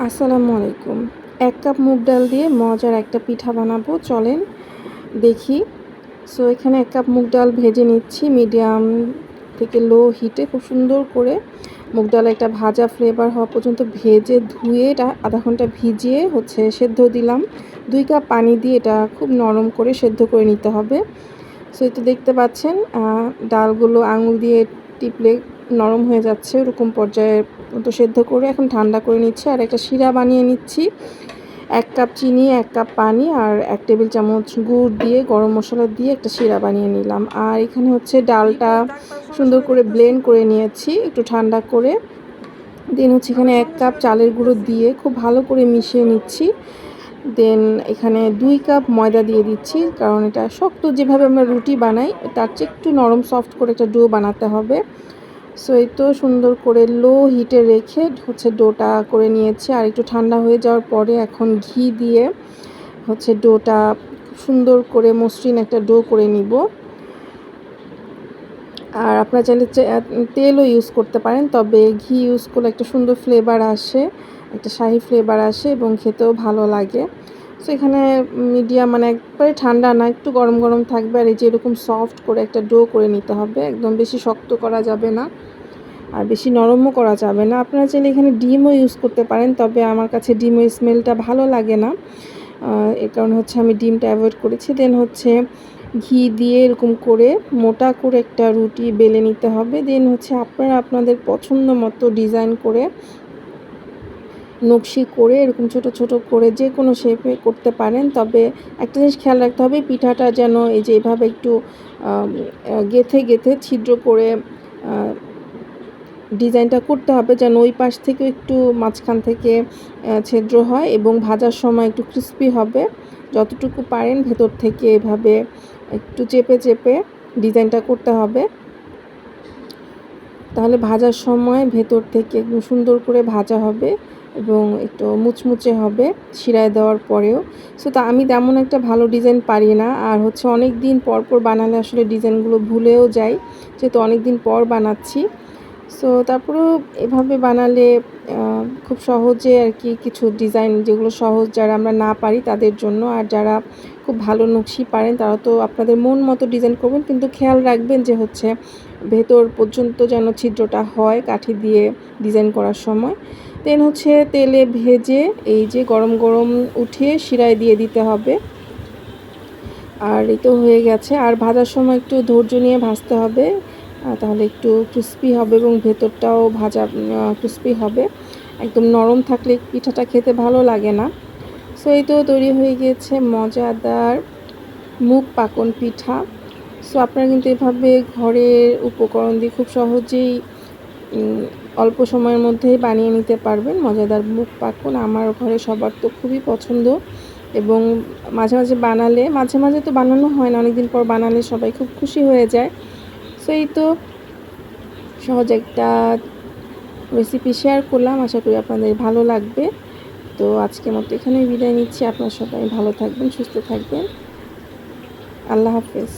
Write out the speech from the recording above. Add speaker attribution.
Speaker 1: আসসালামু আলাইকুম। ১ কাপ মুগ ডাল দিয়ে মজার একটা পিঠা বানাবো, চলেন দেখি। এখানে ১ কাপ মুগ ডাল ভেজে নিচ্ছি মিডিয়াম থেকে লো হিটে খুব সুন্দর করে। মুগ ডাল একটা ভাজা ফ্লেভার হওয়া পর্যন্ত ভেজে ধুয়ে এটা আধা ঘন্টা ভিজিয়ে সেদ্ধ দিলাম। ২ কাপ পানি দিয়ে এটা খুব নরম করে সেদ্ধ করে নিতে হবে। এই তো দেখতে পাচ্ছেন ডালগুলো আঙুল দিয়ে টিপলে নরম হয়ে যাচ্ছে, ওরকম পর্যায়ে তো সেদ্ধ করে এখন ঠান্ডা করে নিচ্ছি। আর একটা শিরা বানিয়ে নিচ্ছি। ১ কাপ চিনি, ১ কাপ পানি আর ১ টেবিল চামচ গুড় দিয়ে গরম মশলা দিয়ে একটা শিরা বানিয়ে নিলাম। আর এখানে ডালটা সুন্দর করে ব্লেন্ড করে নিয়েছি একটু ঠান্ডা করে। দেন এখানে ১ কাপ চালের গুঁড়ো দিয়ে খুব ভালো করে মিশিয়ে নিচ্ছি। দেন এখানে ২ কাপ ময়দা দিয়ে দিচ্ছি, কারণ এটা শক্ত যেভাবে আমরা রুটি বানাই তার চেয়ে একটু নরম সফট করে একটা ডো বানাতে হবে। এই তো সুন্দর করে লো হিটে রেখে ডোটা করে নিয়েছি। আর একটু ঠান্ডা হয়ে যাওয়ার পরে এখন ঘি দিয়ে ডোটা সুন্দর করে মসৃণ একটা ডো করে নিব। আর আপনারা চাইলে তেলও ইউজ করতে পারেন, তবে ঘি ইউজ করলে একটা সুন্দর ফ্লেভার আসে, একটা শাহি ফ্লেভার আসে এবং খেতেও ভালো লাগে। এখানে মিডিয়াম, মানে একবারে ঠান্ডা না, একটু গরম গরম থাকবে। আর এই যে এরকম সফট করে একটা ডো করে নিতে হবে, একদম বেশি শক্ত করা যাবে না আর বেশি নরমও করা যাবে না। আপনারা চাইলে এখানে ডিমও ইউজ করতে পারেন, তবে আমার কাছে ডিমের স্মেলটা ভালো লাগে না, এর কারণে আমি ডিমটা অ্যাভয়েড করেছি। দেন ঘি দিয়ে এরকম করে মোটা করে একটা রুটি বেলে নিতে হবে। দেন আপনারা আপনাদের পছন্দ মতো ডিজাইন করে নকশি করে এরকম ছোট ছোট করে যে কোনো শেপে করতে পারেন। তবে একটা জিনিস খেয়াল রাখতে হবে, পিঠাটা যেন এই যে এভাবে একটু গেঁথে গেঁথে ছিদ্র করে ডিজাইনটা করতে হবে, যেন ওই পাশ থেকে একটু মাঝখান থেকে ছিদ্র হয় এবং ভাজার সময় একটু ক্রিস্পি হবে। যতটুকু পারেন ভেতর থেকে এভাবে একটু চেপে চেপে ডিজাইনটা করতে হবে, তাহলে ভাজার সময় ভেতর থেকে একদম সুন্দর করে ভাজা হবে এবং একটু মুচমুচে হবে শিরায় দেওয়ার পরেও। তা আমি তেমন একটা ভালো ডিজাইন পারি না, আর অনেক দিন পর পর বানালে আসলে ডিজাইনগুলো ভুলেও যাই, যেহেতু অনেক দিন পর বানাচ্ছি। তারপরেও এভাবে বানালে খুব সহজে আর কি কিছু ডিজাইন যেগুলো সহজ, যারা আমরা না পারি তাদের জন্য। আর যারা খুব ভালো নকশি পারেন তারা তো আপনাদের মন মতো ডিজাইন করবেন, কিন্তু খেয়াল রাখবেন যে ভেতর পর্যন্ত যেন ছিদ্রটা হয় কাঠি দিয়ে ডিজাইন করার সময়। দেন তেলে ভেজে এই যে গরম গরম উঠিয়ে শিরায় দিয়ে দিতে হবে। আর এই তো হয়ে গেছে। আর ভাজার সময় একটু ধৈর্য নিয়ে ভাজতে হবে, তাহলে একটু ক্রিস্পি হবে এবং ভেতরটাও ভাজা ক্রিস্পি হবে। একদম নরম থাকলে পিঠাটা খেতে ভালো লাগে না। এই তো তৈরি হয়ে গিয়েছে মজাদার মুগ পাকন পিঠা। আপনারা কিন্তু এভাবে ঘরের উপকরণ দিয়ে খুব সহজেই অল্প সময়ের মধ্যেই বানিয়ে নিতে পারবেন মজাদার মুগ পাকন। আমার ঘরে সবার তো খুবই পছন্দ এবং মাঝে মাঝে বানালে, মাঝে মাঝে তো বানানো হয় না, অনেকদিন পর বানালে সবাই খুব খুশি হয়ে যায়। এই তো সহজ একটা রেসিপি শেয়ার করলাম, আশা করি আপনাদের ভালো লাগবে। তো আজকের মতো এখানেই বিদায় নিচ্ছি। আপনারা সবাই ভালো থাকবেন, সুস্থ থাকবেন। আল্লাহ হাফেজ।